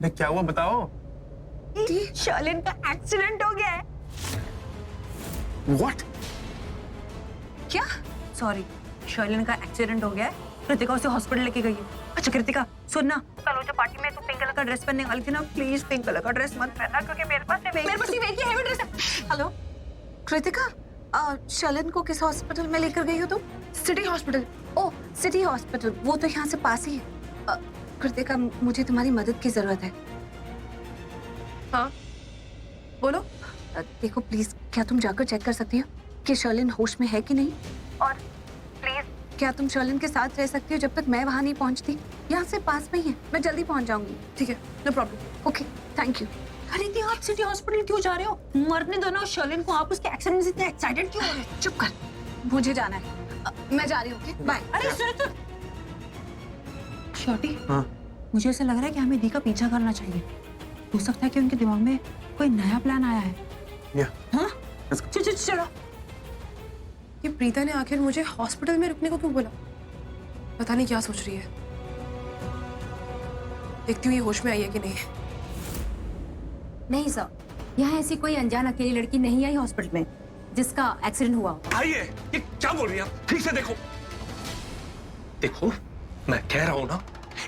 क्या हुआ बताओ। शर्लिन का एक्सीडेंट हो गया है। What? क्या? सॉरी, शर्लिन का एक्सीडेंट हो गया है। कृतिका उसे हॉस्पिटल लेके गई है। अच्छा कृतिका सुन ना, कल वो जो पार्टी में तू पिंक कलर का ड्रेस पहनने वाली थी ना, प्लीज पिंक कलर का ड्रेस मत पहनना क्योंकि मेरे पास सिर्फ एक ही हैवी ड्रेस है। हेलो कृतिका, शर्लिन को किस हॉस्पिटल में लेकर गई हो तुम? City hospital. Oh city hospital, वो तो यहाँ से पास ही है। कृतिका मुझे तुम्हारी मदद की जरूरत है। हाँ बोलो। देखो प्लीज, क्या तुम जाकर चेक कर सकती हो कि शर्लिन होश में है कि नहीं? और प्लीज क्या तुम शर्लिन के साथ रह सकती हो जब तक मैं वहां नहीं पहुंचती? यहाँ से पास में ही है, मैं जल्दी पहुंच जाऊंगी। ठीक है, no problem. Okay thank you. अरे दी, आप सिटी हॉस्पिटल क्यों जा रहे हो? मरने दो ना शर्लिन को, आप उसके एक्सीडेंट से इतने एक्साइटेड क्यों हो रहे हो? चुप कर, मुझे जाना है। मैं जा रही हूँ, बाय। अरे सुन छोटी, हाँ? मुझे ऐसा लग रहा है कि हमें दी का पीछा करना चाहिए। हो सकता है कि उनके दिमाग में कोई नया प्लान आया है। हाँ? चलो। ये प्रीता ने आखिर मुझे हॉस्पिटल में रुकने को क्यों बोला? पता नहीं क्या सोच रही है। देखती हूँ ये होश में आई है कि नहीं। नहीं सर, यहाँ ऐसी कोई अनजान अकेली लड़की नहीं आई हॉस्पिटल में जिसका एक्सीडेंट हुआ। आई है? ये क्या बोल रही है आप? ठीक से देखो। देखो, मैं कह रहा हूं ना,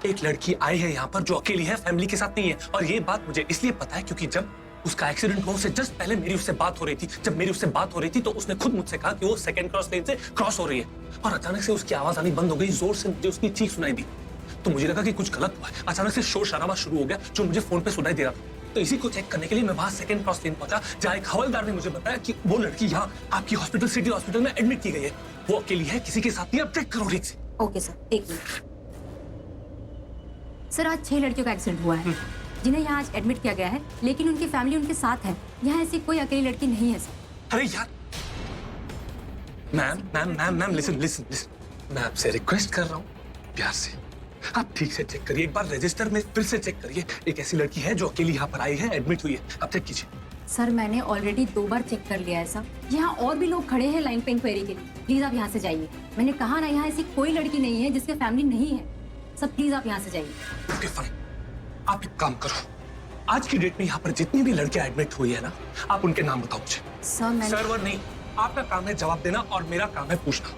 एक लड़की आई है यहाँ पर जो अकेली है, फैमिली के साथ नहीं है। और ये बात मुझे इसलिए पता है क्योंकि जब उसका एक्सीडेंट हुआ उससे जस्ट पहले मेरी उससे बात हो रही थी। जब मेरी उससे बात हो रही थी तो उसने खुद मुझसे कहा कि वो सेकंड क्रॉस लेन से क्रॉस हो रही है। और अचानक से उसकी आवाज आनी बंद हो गई, जोर से मुझे उसकी चीख सुनाई दी। तो मुझे लगा कि कुछ गलत हुआ है। अचानक से शोर शराबा शुरू हो गया जो मुझे फोन पे सुनाई दे रहा था। तो इसी को चेक करने के लिए मैं वहां सेकंड क्रॉस लेन पहुंचा, जहां एक हवलदार ने मुझे बताया कि वो लड़की यहाँ आपकी हॉस्पिटल, सिटी हॉस्पिटल में एडमिट की गई है। वो अकेली है, किसी के साथ नहीं। अब चेक करो ठीक से। ओके सर, एक मिनट। सर आज 6 लड़कियों का एक्सीडेंट हुआ है जिन्हें यहाँ आज एडमिट किया गया है, लेकिन उनकी फैमिली उनके साथ है। यहाँ ऐसी कोई अकेली लड़की नहीं है सर। अरे यार, मैम लिसन। मैं आपसे रिक्वेस्ट कर रहा हूँ प्यार से, आप ठीक से चेक करिए। एक बार रजिस्टर में फिर से चेक करिए। एक ऐसी लड़की है जो अकेली यहाँ पर आई है, एडमिट हुई है। आप चेक कीजिए। सर मैंने ऑलरेडी 2 बार चेक कर लिया है सर। यहाँ और भी लोग खड़े हैं लाइन पे इंक्वायरी के लिए। प्लीज आप यहाँ से जाइए। मैंने कहा ना, यहाँ ऐसी कोई लड़की नहीं है जिसके फैमिली नहीं है। सर प्लीज आप यहाँ से जाइए। ओके फाइन, आप एक काम करो, आज की डेट में यहाँ पर जितनी भी लड़कियां एडमिट हुई है ना, आप उनके नाम बताओ मुझे। सर मैंने सर्वर नहीं, आपका काम है जवाब देना और मेरा काम है पूछना।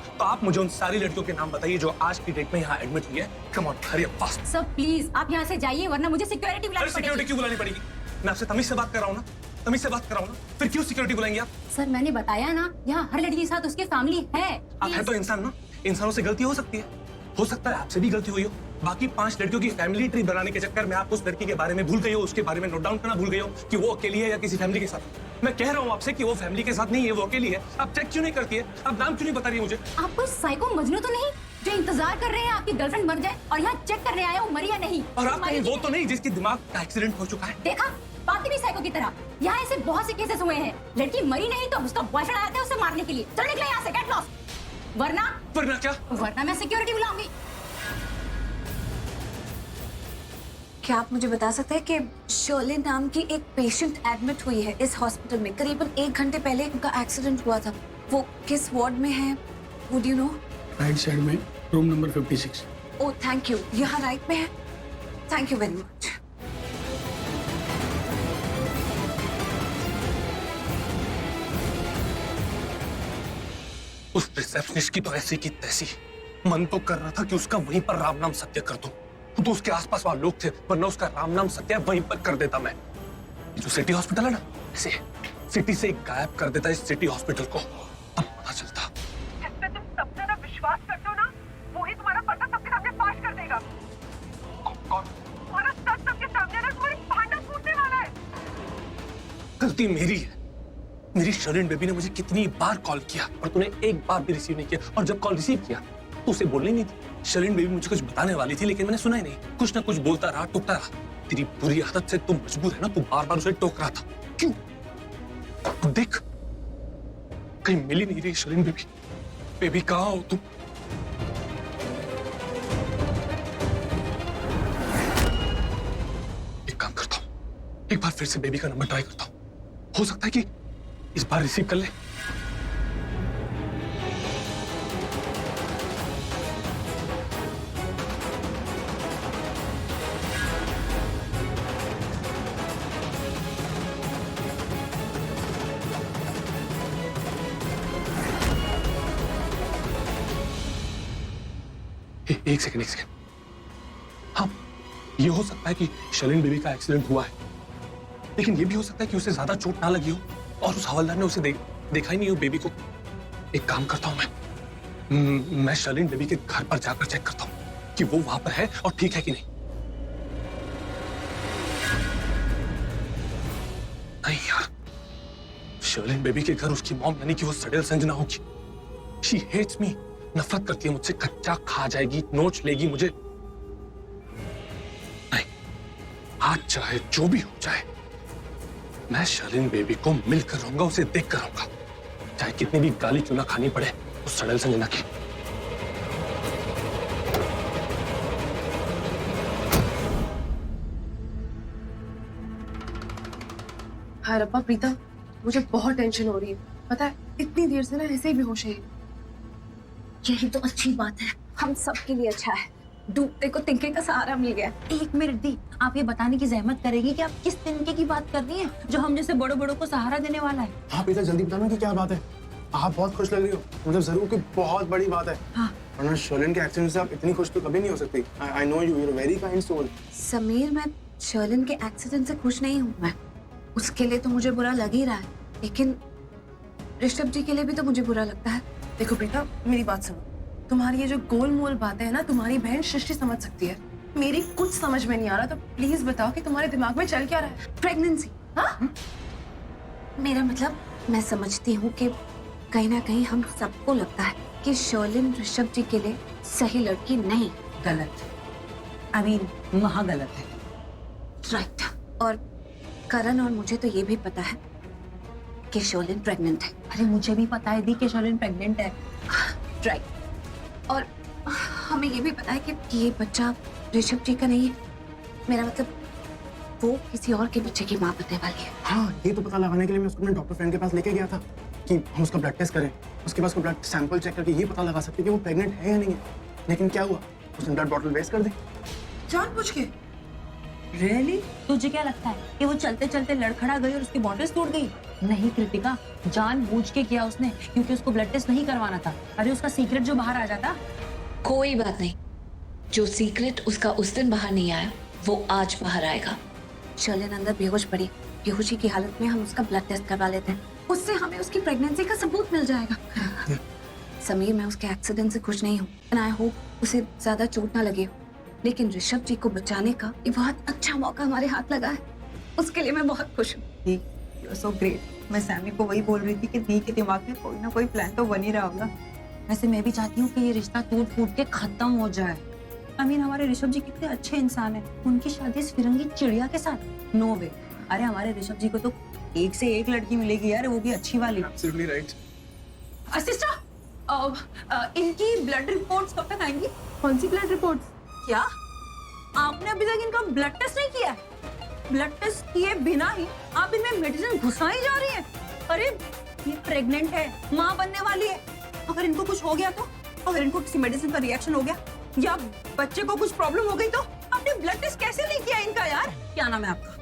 तो आप मुझे उन सारी लड़कियों के नाम बताइए जो आज की डेट में यहाँ एडमिट हुई है। Come on, hurry up fast. Sir please आप यहाँ से जाइए वरना मुझे सिक्योरिटी बुलानी पड़ेगी। सिक्योरिटी क्यों बुलानी पड़ेगी? मैं आपसे तमीज से बात कर रहा हूँ ना, तमीज से बात कर रहा हूँ ना, फिर क्यों सिक्योरिटी बुलाएंगे आप? सर मैंने बताया ना, यहाँ हर लड़की के साथ उसकी फैमिली है। आप है तो इंसान ना, इंसानों से गलती हो सकती है। हो सकता है आपसे भी गलती हुई हो। बाकी 5 लड़कियों की फैमिली ट्री बनाने के चक्कर में आप उस लड़की के बारे में भूल गई हो, उसके बारे में नोट डाउन करना भूल गई हो कि वो अकेली है या किसी फैमिली के साथ। मैं कह रहा हूँ आपसे कि वो फैमिली के साथ नहीं है, वो अकेली है। आप चेक क्यों नहीं करती है? आप नाम क्यों नहीं बता रही मुझे? आप कोई साइको मजनू तो नहीं जो इंतजार कर रहे हैं आपकी गर्लफ्रेंड मर जाए और यहाँ चेक करने आए हो मरी या नहीं? और आप कहीं वो तो नहीं जिसकी दिमाग का एक्सीडेंट हो चुका है? देखा, बाकी भी साइको की तरह। यहाँ ऐसे बहुत से केसेस हुए हैं। लड़की मरी नहीं तो उसका बॉयफ्रेंड आया था उसे मारने के लिए। चलो निकले यहाँ से, गेट लॉस्ट। वरना क्या? वरना मैं सिक्योरिटी बुलाऊंगी। क्या आप मुझे बता सकते हैं कि शर्लिन नाम की एक पेशेंट एडमिट हुई है इस हॉस्पिटल में? करीबन 1 घंटे पहले उनका एक्सीडेंट हुआ था। वो किस वार्ड में है? Would you know? Right side में, room number 56। Oh thank you, यहाँ राइट में है। Thank you very much. उस रिसेप्शनिस्ट की तो ऐसी की तैसी। मन तो कर रहा था कि उसका वहीं पर राम नाम सत्य कर दूं। तो उसके आसपास वहां लोग थे, वरना उसका राम नाम सत्य वहीं पर कर देता मैं। जो सिटी हॉस्पिटल है ना, ऐसे सिटी से गायब कर देता इस सिटी हॉस्पिटल को। अब पता चलता। जिसपे तुम सबसे ज्यादा विश्वास करते हो ना, वो ही तुम्हारा पर्दा सबके सामने फाश कर देगा। कौन? तुम्हारा सच सबके सामने ना तुम्हारी भांडा फूटने वाला है। गलती मेरी है। मेरी शर्लिन बेबी ने मुझे कितनी बार कॉल किया और तूने एक बार भी रिसीव नहीं किया। और जब कॉल रिसीव किया तो उसे बोलनी नहीं थी। शर्लिन बेबी मुझे कुछ बताने वाली थी लेकिन मैंने सुना ही नहीं। कुछ ना कुछ बोलता रहा, टोकता रहा। तेरी बुरी आदत से तू मजबूर है ना, तू बार बार उसे टोक रहा था। क्यों? तू देख, कहीं मिल ही नहीं रही शर्लिन बेबी। बेबी कहाँ हो तुम? एक काम करता हूँ, एक बार फिर से बेबी का नंबर ट्राई करता हूँ। हो सकता है कि इस बार रिसीव कर ले। एक सेकंड हाँ, ये हो सकता है कि शर्लिन बेबी का एक्सीडेंट हुआ है, लेकिन ये भी हो सकता है कि उसे ज्यादा चोट ना लगी हो और उस हवलदार ने उसे देखा ही नहीं हो बेबी को। एक काम करता हूं मैं शर्लिन बेबी के घर पर जाकर चेक करता हूं कि वो वहां पर है और ठीक है कि नहीं। नहीं यार, शर्लिन बेबी के घर उसकी मॉम यानी कि वो सडेल संजना होगी। शी हेट्स मी, नफरत करती है मुझसे, कच्चा खा जाएगी, नोच लेगी मुझे। नहीं, आज चाहे जो भी हो जाए, मैं शर्लिन बेबी को मिलकर रहूंगा, उसे देख कर रहूंगा, चाहे कितनी भी गाली क्यों ना खानी पड़े उस सडेल संजना की। हाय रब्बा प्रीता, मुझे बहुत टेंशन हो रही है। पता है इतनी देर से ना ऐसे ही बेहोश है। यही तो अच्छी बात है, हम सबके लिए अच्छा है। डूबते को तिनके का सहारा मिल गया। एक मिनट दी, आप ये बताने की जहमत करेगी कि आप किस तिनके की बात कर रही हैं जो हम जैसे बड़ों बड़ों को सहारा देने वाला है। हाँ प्रीता, जल्दी बताना कि क्या बात है। आप बहुत खुश लग रही हो, मतलब जरूर कोई बहुत बड़ी बात है। हाँ। वरना शर्लिन के एक्सीडेंट से आप इतनी खुश तो कभी नहीं हो सकती। I know you, you are very kind soul. Sameer, मैं शर्लिन के एक्सीडेंट से खुश नहीं हूँ। मैं उसके लिए तो मुझे बुरा लग ही रहा है, लेकिन ऋषभ जी के लिए भी तो मुझे बुरा लगता है। देखो प्रीता, मेरी बात सुनो। तुम्हारी ये जो गोल मोल बातें है ना, तुम्हारी बहन सृष्टि समझ सकती है। मेरी कुछ समझ में नहीं आ रहा, तो प्लीज बताओ कि तुम्हारे दिमाग में चल क्या रहा है। प्रेगनेंसी। हाँ, मेरा मतलब मैं समझती हूँ कि कहीं ना कहीं हम सबको लगता है कि शर्लिन ऋषभ जी के लिए सही लड़की नहीं। गलत, आई मीन महागलत है। राइट। और करण और मुझे तो ये भी पता है कि शर्लिन प्रेग्नेंट है। अरे मुझे भी पता है दी कि शर्लिन प्रेग्नेंट है। राइट। और हमें ये भी पता है कि ये बच्चा ऋषभ जी का नहीं है। मेरा मतलब वो किसी और के बच्चे की माँ बनने वाली है। हाँ, ये तो पता लगाने के लिए मैं उसको अपने डॉक्टर फ्रेंड के पास लेके गया था कि हम उसका ब्लड टेस्ट करें। उसके पास ब्लड सैंपल चेक करके ये पता लगा सकते कि वो प्रेग्नेंट है या नहीं है। लेकिन क्या हुआ, उसने ब्लड बॉटल वेस्ट कर दी। जानबूझ के? रियली? तुझे क्या लगता है कि वो चलते चलते लड़खड़ा गई और उसकी बॉटल्स टूट गई? नहीं कृतिका, जानबूझ के किया उसने, क्योंकि उसको ब्लड टेस्ट नहीं करवाना था। अरे उसका सीक्रेट जो बाहर आ जाता। कोई बात नहीं, जो सीक्रेट उसका उस दिन बाहर नहीं आया वो आज बाहर आएगा। शर्लिन अंदर बेहोश पड़ी, बेहोशी की हालत में हम उसका ब्लड टेस्ट करवा लेते हैं, उससे हमें उसकी प्रेगनेंसी का सबूत मिल जाएगा। समीर, मैं उसके एक्सीडेंट से खुश नहीं हूँ, एंड आई होप उसे ज्यादा चोट ना लगे हो, लेकिन ऋषभ जी को बचाने का ये बहुत अच्छा मौका हमारे हाथ लगा है। उसके लिए मैं बहुत खुश हूँ। You are so great. मैं सैमी को वही बोल रही थी कि दी के दिमाग में कोई ना कोई प्लान तो बन ही रहा होगा। वैसे मैं भी चाहती हूँ कि ये रिश्ता टूट फूट के खत्म हो जाए। आई मीन, हमारे ऋषभ जी कितने अच्छे इंसान हैं, उनकी शादी इस फिरंगी चिड़िया के साथ? नो वे। अरे हमारे ऋषभ जी को तो एक से एक लड़की मिलेगी यार, वो भी अच्छी वाली। Absolutely right. सिस्टर, इनकी ब्लड रिपोर्ट्स कब तक आएंगी? कौन सी ब्लड रिपोर्ट? क्या आपने अभी तक इनका ब्लड टेस्ट नहीं किया है? ब्लड टेस्ट किए बिना ही आप इनमें मेडिसिन घुसाई जा रही है। अरे ये प्रेग्नेंट है, माँ बनने वाली है। अगर इनको कुछ हो गया तो, अगर इनको किसी मेडिसिन का रिएक्शन हो गया या बच्चे को कुछ प्रॉब्लम हो गई तो? आपने ब्लड टेस्ट कैसे नहीं किया इनका यार? क्या नाम है आपका?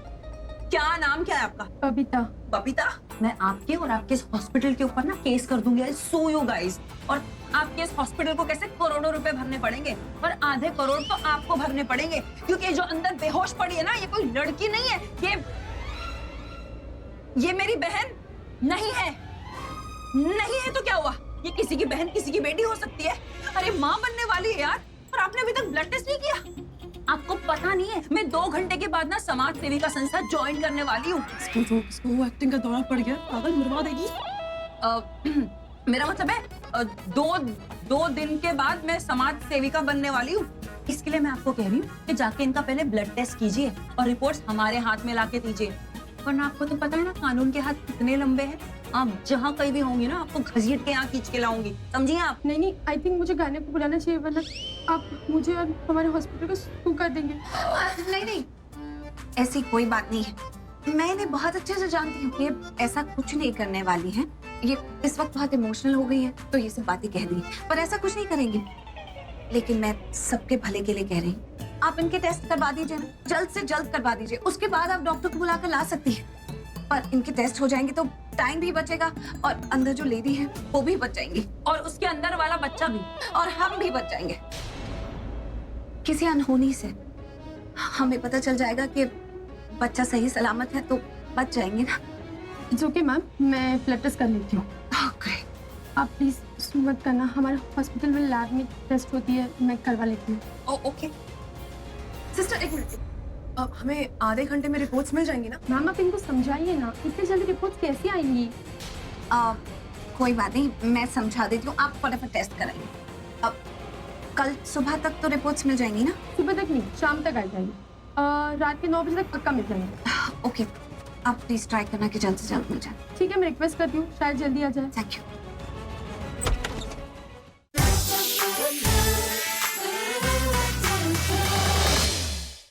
क्या नाम क्या है आपका? बबीता। बबीता, मैं आपके और आपके इस हॉस्पिटल के ऊपर ना केस कर दूंगी। So you guys. और आपके इस हॉस्पिटल को कैसे करोड़ों रुपए भरने पड़ेंगे, और आधे करोड़ तो आपको भरने पड़ेंगे, क्योंकि जो अंदर बेहोश पड़ी है ना, ये कोई लड़की नहीं है, ये मेरी बहन नहीं है। नहीं है तो क्या हुआ? ये किसी की बहन, किसी की बेटी हो सकती है। अरे माँ बनने वाली है यार, और आपने अभी तक ब्लड टेस्ट नहीं किया? आपको पता नहीं है, मैं 2 घंटे के बाद ना समाज सेविका संस्था ज्वाइन करने वाली हूँ। इसको एक्टिंग का दौरा पड़ गया, पागल मरवा देगी। मेरा मतलब है 2 दिन के बाद मैं समाज सेविका बनने वाली हूँ। इसके लिए मैं आपको कह रही हूँ कि जाके इनका पहले ब्लड टेस्ट कीजिए और रिपोर्ट्स हमारे हाथ में लाके दीजिए, वरना आपको तो पता है ना कानून के हाथ कितने लंबे हैं। आप जहाँ कहीं भी होंगी ना, आपको घसीट के यहाँ खींच के लाऊंगी, समझिए आप? नहीं, आई थिंक मुझे गाने को बुलाना चाहिए, वरना आप मुझे और हमारे हॉस्पिटल को सू कर देंगे। नहीं, ऐसी कोई बात नहीं है। मैं इन्हें बहुत अच्छे से जानती हूँ, ये ऐसा कुछ नहीं करने वाली हैं। ये इस वक्त बहुत इमोशनल हो गई है, तो ये सब बातें कह दी, पर ऐसा कुछ नहीं करेंगी। लेकिन मैं सबके भले के लिए कह रही हूँ, आप इनके टेस्ट करवा दीजिए, जल्द से जल्द करवा दीजिए। उसके बाद आप डॉक्टर को बुलाकर ला सकती हैं। पर इनके टेस्ट हो जाएंगे तो टाइम भी बचेगा, और अंदर जो लेडी है वो भी बच जाएंगी, और उसके अंदर वाला बच्चा भी, और हम भी बच जाएंगे। किसी अनहोनी से हमें पता चल जाएगा कि बच्चा सही सलामत है तो बच जाएंगे ना। इट्स ओके मैम, मैं ब्लड टेस्ट कर लेती हूँ। ग्रेट। आप प्लीज मत करना, हमारे हॉस्पिटल में लैब में टेस्ट होती है, मैं करवा लेती हूँ। ओके। सिस्टर एक मिनट, हमें आधे घंटे में रिपोर्ट्स मिल जाएंगी ना? मैम आप इनको समझाइए ना, इतनी जल्दी रिपोर्ट्स कैसे आएंगी? कोई बात नहीं, मैं समझा देती हूँ, आप फटाफट टेस्ट कराइए। अब कल सुबह तक तो रिपोर्ट्स मिल जाएंगी ना? सुबह तक नहीं, शाम तक आ जाएगी। रात के 9 बजे तक पक्का मिल जाएंगे। ओके, आप प्लीज ट्राई करना कि जल्द से जल्द मिल जाए। ठीक है, मैं रिक्वेस्ट करती हूँ शायद जल्दी आ जाए। Thank you.